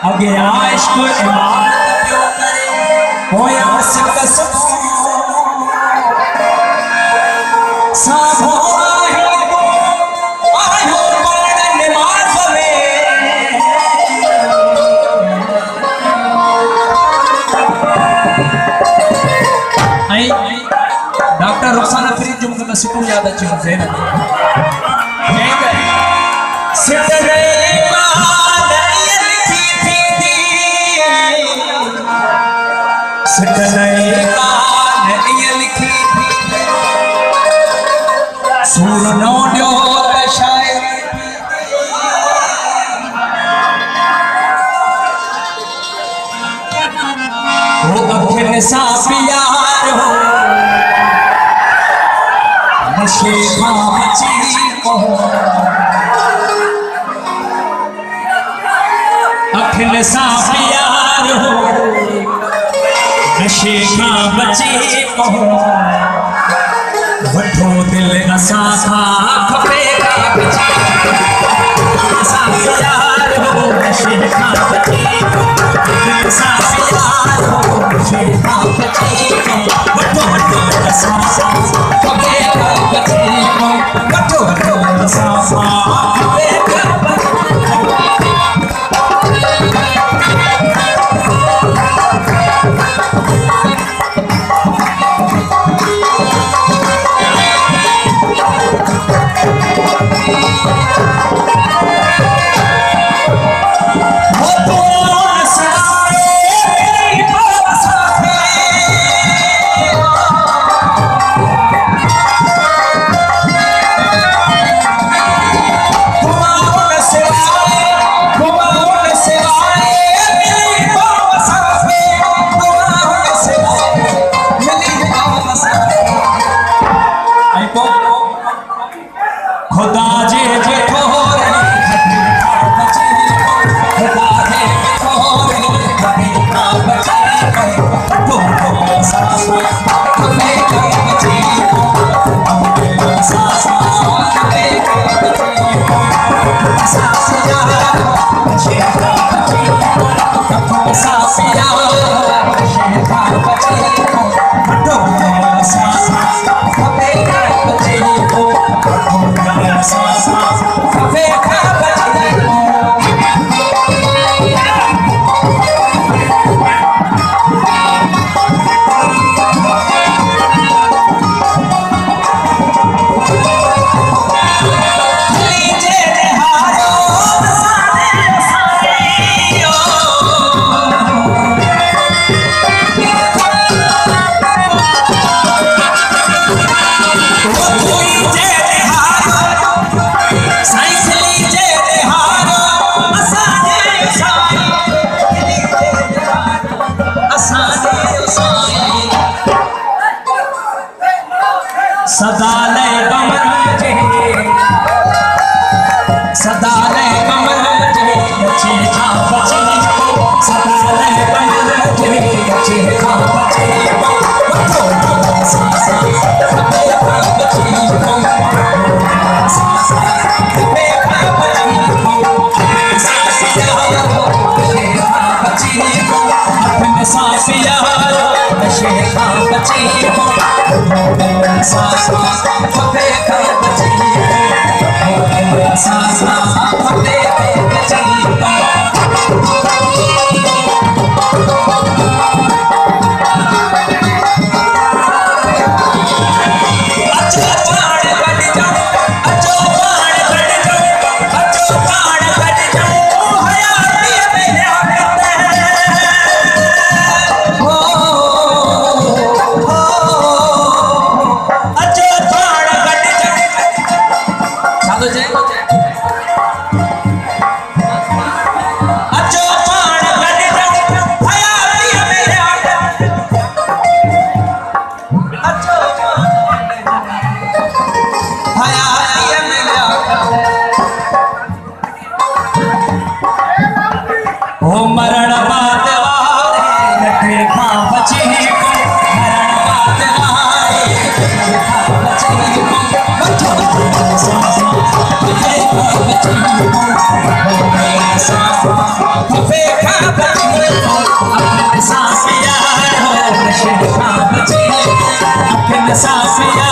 अगे इश्क इबादत क्यों करे होया कसम साबो आयो पढ़ नमाज में आई डॉक्टर रुखसाना फरीद जो मुझे सिटू याद अच्छी मुझे ना ठीक है सिट गए सूर नो ड्यो शायरी वो अखिन सा प्यार हो नशे बची को अखिन सा प्यार हो नशे बची को वठो दिल असा खा खपेगा बची असा प्यार हो नशे बची असा प्यार हो नशे बची वठो दिल असा खपेगा बची वठो दिल असा खपेगा खुदा जे जे ठोरे बची खुदा जे ठोरे बची तो सासा हमें बची सासा हमें बची सासा यार शेखा बची सासा यार शेखा बची तो सासा हमें बची सासा फेंका बची सदा ले कमर जे सदा ले कमर जे अच्छे खा बची सदा ले कमर जे अच्छे खा बची वठो सासा हमें बची सासा हमें बची सासिया बची अपने सासिया शेखा बची सासा फेंका बची सासा फेंका बची मरण बात वारे खा बची मरण बात वारे बची फफे खा बची अपने साफिया नशे खा बची अपने साफिया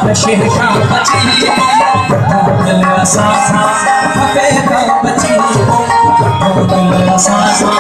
नशे खा बची दिल सासा फफे खा बची दिल सासा